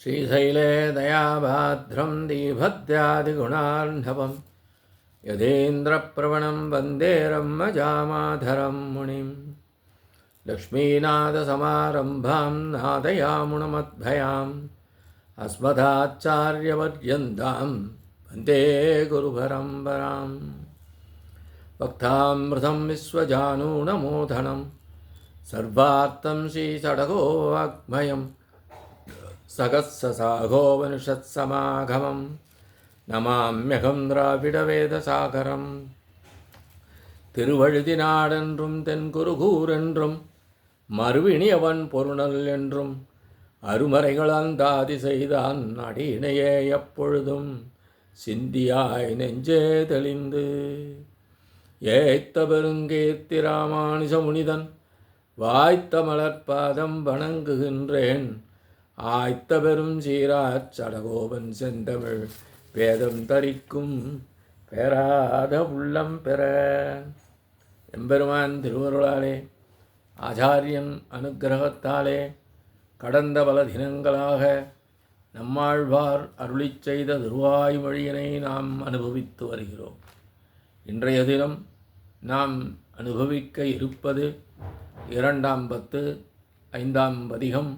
श्रीशैले दयाभाद्रं दीभद्यादिगुणार्णवं यदेन्द्रप्रवणं वन्दे रम्मजामाधरं मुनिं लक्ष्मीनाथसमारम्भां नादयामुणमध्वयाम् अस्मदाचार्यपर्यन्तां वन्दे गुरुपरम्पराम् भक्तामृतं विश्वजानूनमोदनं सर्वार्थं श्रीषडगोवाग्मयं सहस्रसाघोपनिषत्समागमं नमाम्यहं द्राविडवेदसागरं திருவழுதினாடென்றும் தென்குருகூரென்றும் மறுவினியவன் பொருணல் என்றும் அருமறைகள் அந்தாதி செய்தான் அடியினையே எப்பொழுதும் சிந்தியாய் நெஞ்சே தெளிந்து ஏய்த்த பெருங்கீர்த்தி ராமானுஜ முனிதன் வாய்த்த மலர்பாதம் வணங்குகின்றேன் ஆய்த்த பெரும் சீராச் சடகோபன் செந்தமிழ் வேதம் தரிக்கும் பெறாத உள்ளம் பெற. எம்பெருமான் திருவருளாலே ஆச்சாரியன் அனுக்கிரகத்தாலே கடந்த பல தினங்களாக நம்மாழ்வார் அருளிச் செய்த திருவாய்மொழியினை நாம் அனுபவித்து வருகிறோம். இன்றைய தினம் நாம் அனுபவிக்க இருப்பது 2ஆம் பத்து 5ஆம் பதிகம்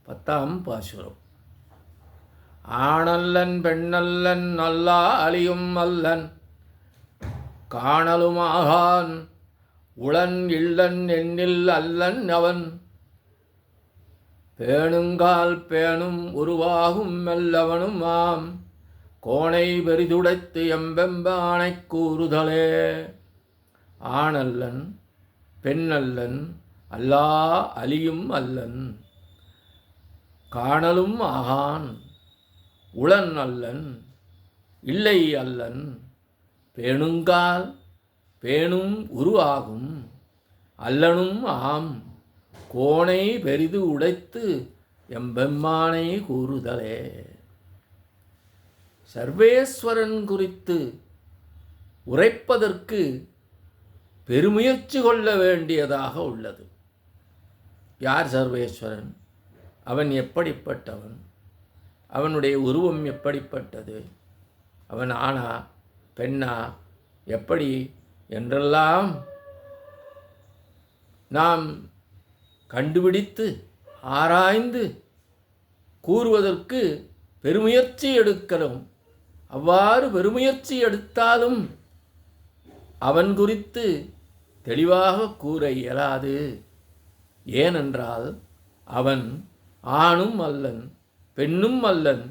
10ஆம் பாசுரம். ஆணல்லன் பெண்ணல்லன் அல்லா அலியும் அல்லன் காணலுமாகான் உளன் இல்லன் எண்ணில் அல்லன் அவன் பேணுங்கால் பேணும் உருவாகும் மெல்லவனும் ஆம் கோணை பெரிதுடைத்து எம்பெம்பானை கூறுதலே. ஆணல்லன் பெண்ணல்லன் அல்லா அலியும் அல்லன் காணலும் ஆகான் உளன் அல்லன் இல்லை அல்லன் பேணுங்கால் பேணும் உருவாகும் அல்லனும் ஆம் கோணை பெரிது உடைத்து எம்பெம்மானை கூறுதலே. சர்வேஸ்வரன் குறித்து உரைப்பதற்கு பெருமுயற்சி கொள்ள வேண்டியதாக உள்ளது. யார் சர்வேஸ்வரன்? அவன் எப்படிப்பட்டவன்? அவனுடைய உருவம் எப்படிப்பட்டது? அவன் ஆணா பெண்ணா எப்படி என்றெல்லாம் நாம் கண்டுபிடித்து ஆராய்ந்து கூறுவதற்கு பெருமுயற்சி எடுக்கிறோம். அவ்வாறு பெருமுயற்சி எடுத்தாலும் அவன் குறித்து தெளிவாக கூற இயலாது. ஏனென்றால் அவன் ஆணும் அல்லன் பெண்ணும் அல்லன்,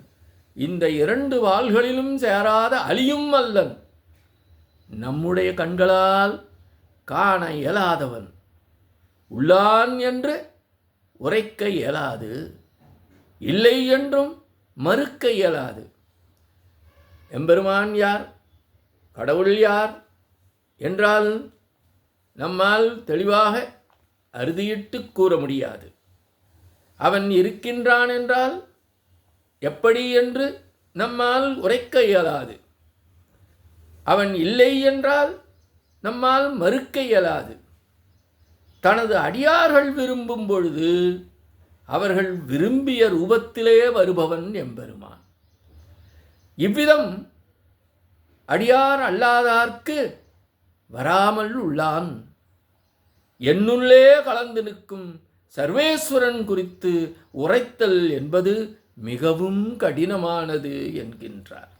இந்த 2 வாள்களிலும் சேராத அலியும் அல்லன், நம்முடைய கண்களால் காண இயலாதவன், உள்ளான் என்று உரைக்க இயலாது, இல்லை என்றும் மறுக்க இயலாது. எம்பெருமான் யார், கடவுள் யார் என்றால் நம்மால் தெளிவாக அறுதியிட்டு கூற முடியாது. அவன் இருக்கின்றான் என்றால் எப்படி என்று நம்மால் உரைக்க இயலாது. அவன் இல்லை என்றால் நம்மால் மறுக்க இயலாது. தனது அடியார்கள் விரும்பும் பொழுது அவர்கள் விரும்பிய ரூபத்திலே வருபவன் எம்பெருமான். இவ்விதம் அடியார் அல்லாதார்க்கு வராமல் உள்ளான். என்னுள்ளே கலந்து நிற்கும் சர்வேஸ்வரன் குறித்து உரைத்தல் என்பது மிகவும் கடினமானது என்கின்றார்.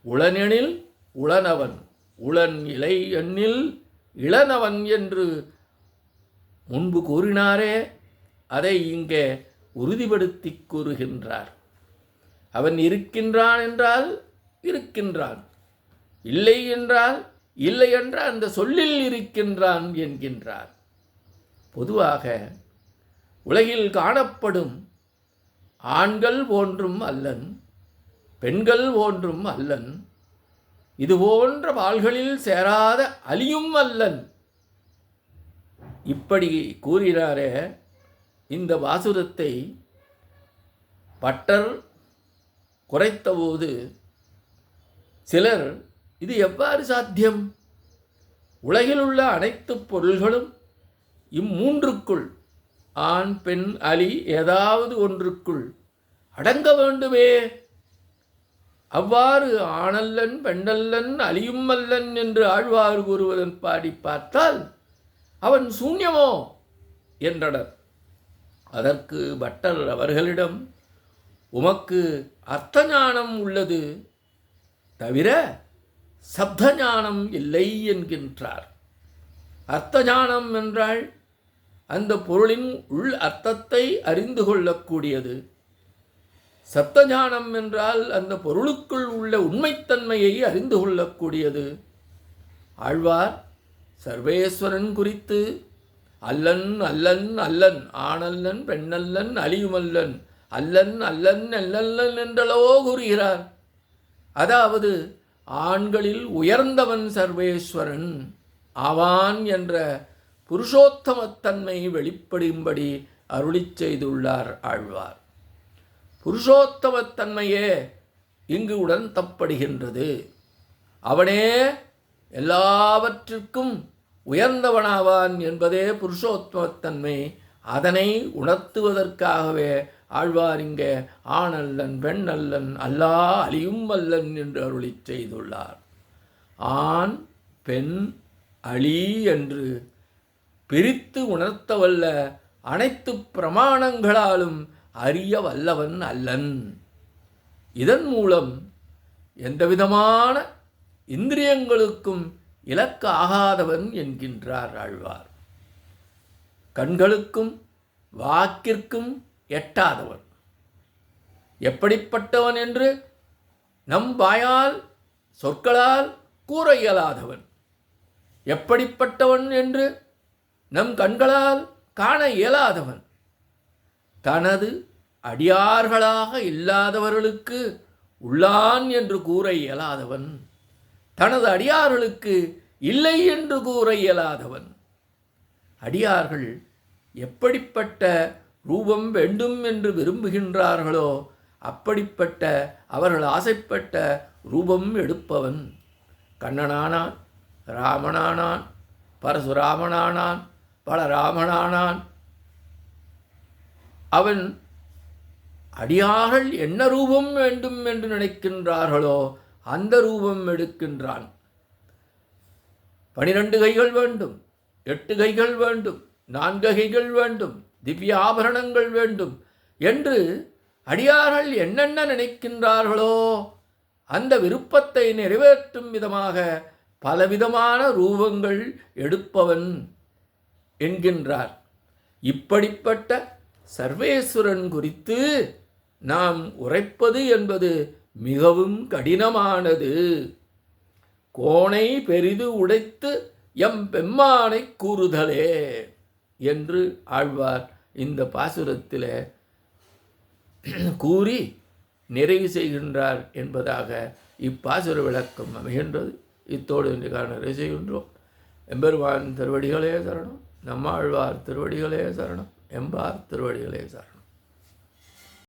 உளனெனில் உளனவன், உளன் இலை எண்ணில் இளனவன் என்று முன்பு கூறினாரே, அதை இங்கே உறுதிப்படுத்தி கூறுகின்றார். அவன் இருக்கின்றான் என்றால் இருக்கின்றான், இல்லை என்றால் இல்லை என்ற அந்த சொல்லில் இருக்கின்றான் என்கின்றார். பொதுவாக உலகில் காணப்படும் ஆண்கள் போன்றும் அல்லன் பெண்கள் போன்றும் அல்லன், இது போன்ற வாள்களில் சேராத அலியும் அல்லன். இப்படி கூறினாரே, இந்த பாசுரத்தை பட்டர் குறைத்தபோது சிலர் இது எவ்வாறு சாத்தியம்? உலகில் உள்ள அனைத்து பொருள்களும் இம்மூன்றுக்குள் ஆண் பெண் அலி ஏதாவது ஒன்றுக்குள் அடங்க வேண்டுமே. அவ்வாறு ஆணல்லன் பெண்ணல்லன் அழியும் அல்லன் என்று ஆழ்வார் கூறுவதன் பாடி பார்த்தால் அவன் சூன்யமோ என்றனர். அதற்கு பட்டர் அவர்களிடம், உமக்கு அர்த்த ஞானம் உள்ளது தவிர சப்த ஞானம் இல்லை என்கின்றார். அர்த்த ஞானம் என்றால் அந்த பொருளின் உள் அர்த்தத்தை அறிந்து கொள்ளக்கூடியது. சப்த ஞானம் என்றால் அந்த பொருளுக்குள் உள்ள உண்மைத்தன்மையை அறிந்து கொள்ளக்கூடியது. ஆழ்வார் சர்வேஸ்வரன் குறித்து அல்லன் அல்லன் அல்லன் ஆணல்லன் பெண்ணல்லன் அழியுமல்லன் அல்லன் அல்லன் அல்லன் என்றளவோ கூறுகிறார். அதாவது ஆண்களில் உயர்ந்தவன் சர்வேஸ்வரன் ஆவான் என்ற புருஷோத்தமத்தன்மை வெளிப்படும்படி அருளிச் செய்துள்ளார் ஆழ்வார். புருஷோத்தமத்தன்மையே இங்கு உணர்த்தப்படுகின்றது. அவனே எல்லாவற்றிற்கும் உயர்ந்தவனாவான் என்பதே புருஷோத்தமத்தன்மை. அதனை உணர்த்துவதற்காகவே ஆழ்வார் இங்கே ஆணல்லன் பெண்ணல்லன் அல்லா அழியும் அல்லன் என்று அருளிச் செய்துள்ளார். ஆண் பெண் அழி என்று பிரித்து உணர்த்தவல்ல அனைத்து பிரமாணங்களாலும் அறிய வல்லவன் அல்லன். இதன் மூலம் எந்தவிதமான இந்திரியங்களுக்கும் இலக்கு ஆகாதவன் என்கின்றார் ஆழ்வார். கண்களுக்கும் வாக்கிற்கும் எட்டாதவன். எப்படிப்பட்டவன் என்று நம் வாயால் சொற்களால் கூற இயலாதவன். எப்படிப்பட்டவன் என்று நம் கண்களால் காண இயலாதவன். தனது அடியார்களாக இல்லாதவர்களுக்கு உள்ளான் என்று கூற இயலாதவன். தனது அடியார்களுக்கு இல்லை என்று கூற இயலாதவன். அடியார்கள் எப்படிப்பட்ட ரூபம் வேண்டும் என்று விரும்புகின்றார்களோ அப்படிப்பட்ட அவர்கள் ஆசைப்பட்ட ரூபம் எடுப்பவன். கண்ணனானான், ராமனானான், பரசுராமனானான், பலராமனானான். அவன் அடியார்கள் என்ன ரூபம் வேண்டும் என்று நினைக்கின்றார்களோ அந்த ரூபம் எடுக்கின்றான். 12 கைகள் வேண்டும், 8 கைகள் வேண்டும், 4 கைகள் வேண்டும், திவ்ய ஆபரணங்கள் வேண்டும் என்று அடியார்கள் என்னென்ன நினைக்கின்றார்களோ அந்த விருப்பத்தை நிறைவேற்றும் விதமாக பலவிதமான ரூபங்கள் எடுப்பவன் என்கின்றார். இப்படிப்பட்ட சர்வேஸ்வரன் குறித்து நாம் உரைப்பது என்பது மிகவும் கடினமானது. கோணை பெரிது உடைத்து எம் பெம்மானை கூறுதலே என்று ஆழ்வார் இந்த பாசுரத்தில் கூறி நிறைவு செய்கின்றார் என்பதாக இப்பாசுர விளக்கம் அமைகின்றது. இத்தோடு இன்றைக்கான நிறைவு செய்கின்றோம். எம்பெருமான் திருவடிகளே சரணம். நம்மாழ்வார் திருவடிகளே சரணம். எம்பார் திருவடிகளே சரணம்.